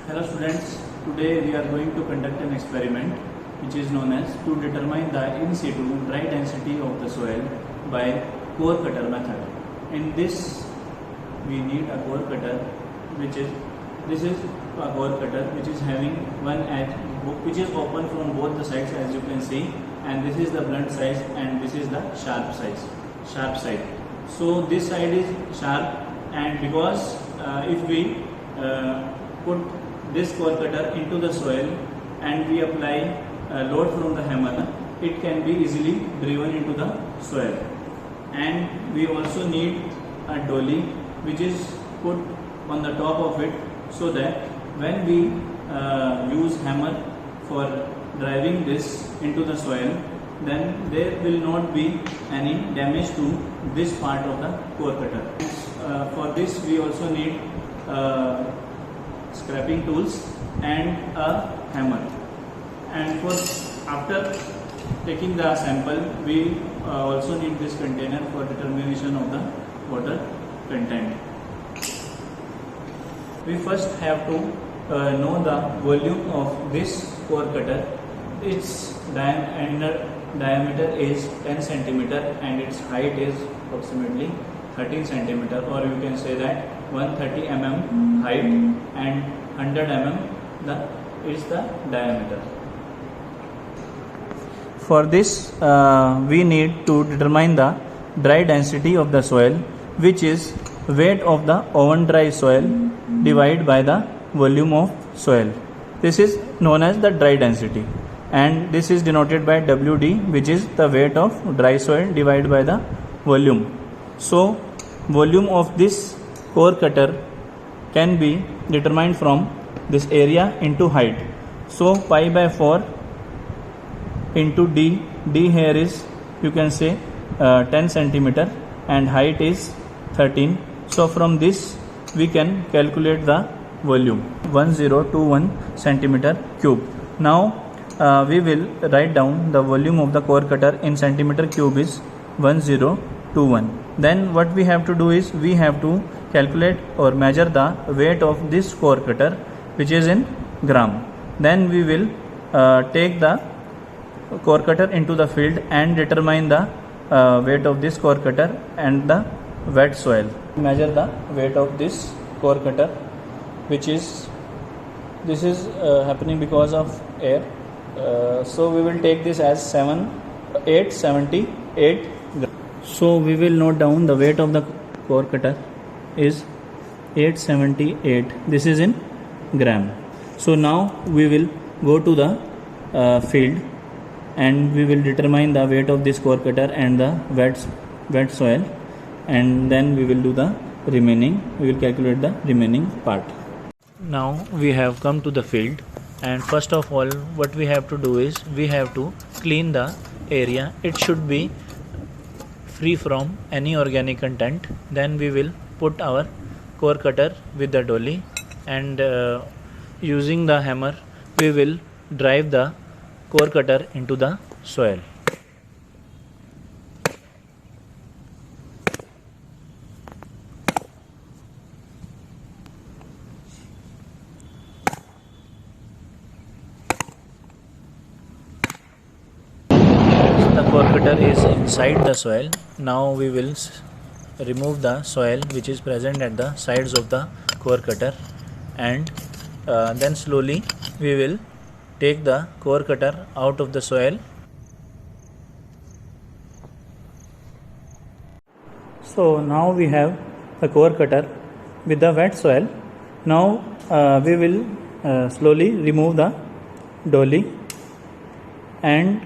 Hello students, today we are going to conduct an experiment which is known as to determine the in situ dry density of the soil by core cutter method. In this we need a core cutter this is a core cutter which is having one edge which is open from both the sides as you can see, and this is the blunt side and this is the sharp side. So this side is sharp, and because if we put this core cutter into the soil and we apply load from the hammer, it can be easily driven into the soil. And we also need a dolly which is put on the top of it, so that when we use hammer for driving this into the soil, then there will not be any damage to this part of the core cutter. For this we also need scraping tools and a hammer. And after taking the sample, we also need this container for determination of the water content. We first have to know the volume of this core cutter. Its diameter is 10 centimeter and its height is approximately 13 centimeter, or you can say that 130 mm height and 100 mm is the diameter. For this we need to determine the dry density of the soil, which is weight of the oven dry soil divided by the volume of soil. This is known as the dry density, and this is denoted by WD, which is the weight of dry soil divided by the volume. So volume of this core cutter can be determined from this area into height. So pi by 4 into d here is, you can say 10 centimeter and height is 13. So from this we can calculate the volume, 1021 centimeter cube. Now we will write down the volume of the core cutter in centimeter cube is 1021. Then what we have to do is we have to calculate or measure the weight of this core cutter, which is in gram. Then we will take the core cutter into the field and determine the weight of this core cutter and the wet soil. Measure the weight of this core cutter, which is happening because of air. So we will take this as 878 grams. So we will note down the weight of the core cutter is 878. This is in gram. So now we will go to the field and we will determine the weight of this core cutter and the wet soil, and then we will do the remaining. We will calculate the remaining part. Now we have come to the field, and first of all what we have to do is we have to clean the area. It should be free from any organic content. Then we will put our core cutter with the dolly, and using the hammer we will drive the core cutter into the soil. The core cutter is inside the soil. Now we will remove the soil which is present at the sides of the core cutter, and then slowly we will take the core cutter out of the soil. So now we have the core cutter with the wet soil. Now we will slowly remove the dolly and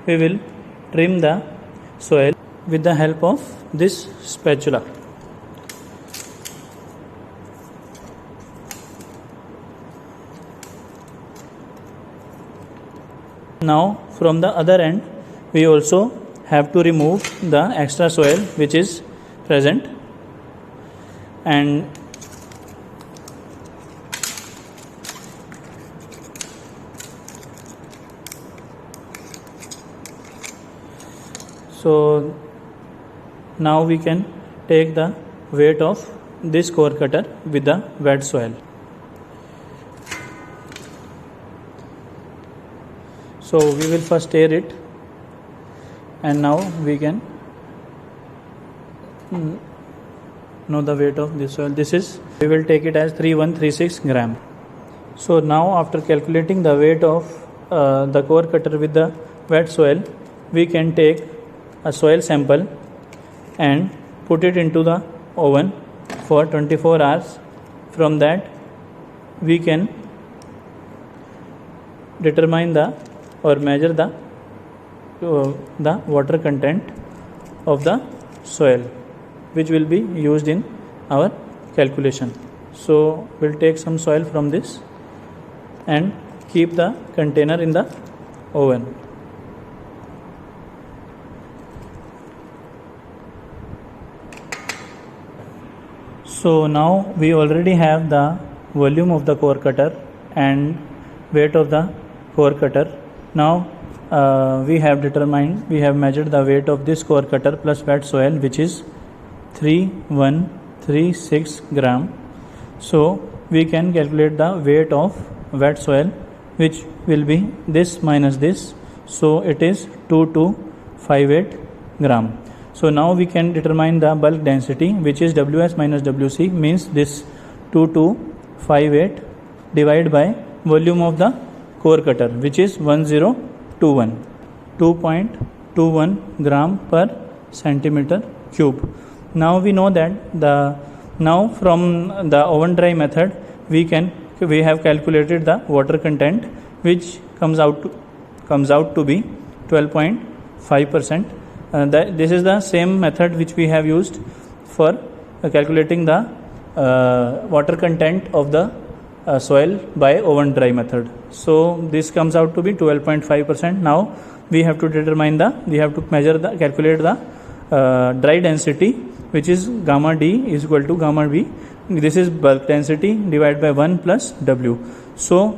we will trim the soil with the help of this spatula. Now from the other end we also have to remove the extra soil which is present, and so now we can take the weight of this core cutter with the wet soil. So we will first stir it, and now we can know the weight of this soil. This is, we will take it as 3136 gram. So now after calculating the weight of the core cutter with the wet soil, we can take a soil sample and put it into the oven for 24 hours. From that we can determine or measure the water content of the soil, which will be used in our calculation. So we'll take some soil from this and keep the container in the oven. So now we already have the volume of the core cutter and weight of the core cutter. Now we have measured the weight of this core cutter plus wet soil, which is 3136 gram. So we can calculate the weight of wet soil, which will be this minus this. So it is 2258 gram. So now we can determine the bulk density, which is Ws minus Wc, means this 2258 divided by volume of the core cutter, which is 1021, 2.21 gram per centimeter cube. Now we know that from the oven dry method we have calculated the water content, which comes out to be 12.5%. This is the same method which we have used for calculating the water content of the soil by oven dry method. So this comes out to be 12.5%. Now we have to calculate the dry density, which is gamma D is equal to gamma B. This is bulk density divided by 1 plus W. So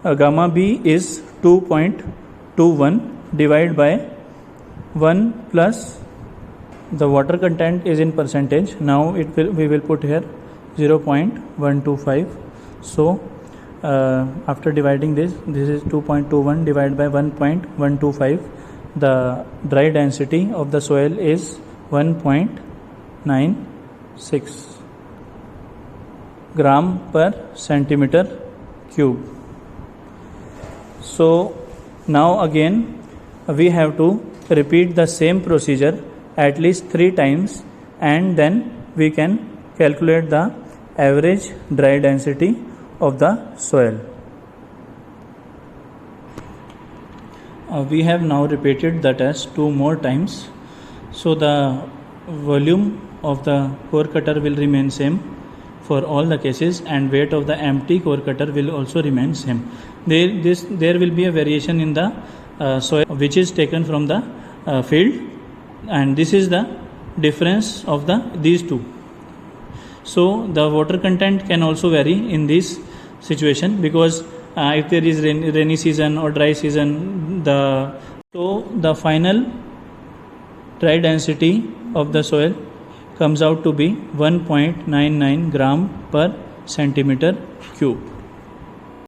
gamma B is 2.21 divided by 1 plus the water content is in percentage. Now we will put here 0.125. So after dividing this is 2.21 divided by 1.125. The dry density of the soil is 1.96 gram per centimeter cube. So now again we have to repeat the same procedure at least 3 times, and then we can calculate the average dry density of the soil. We have now repeated the test 2 more times. So the volume of the core cutter will remain same for all the cases, and weight of the empty core cutter will also remain same. There will be a variation in the soil which is taken from the field, and this is the difference of these two. So the water content can also vary in this situation, because if there is rainy season or dry season, so the final dry density of the soil comes out to be 1.99 gram per centimeter cube.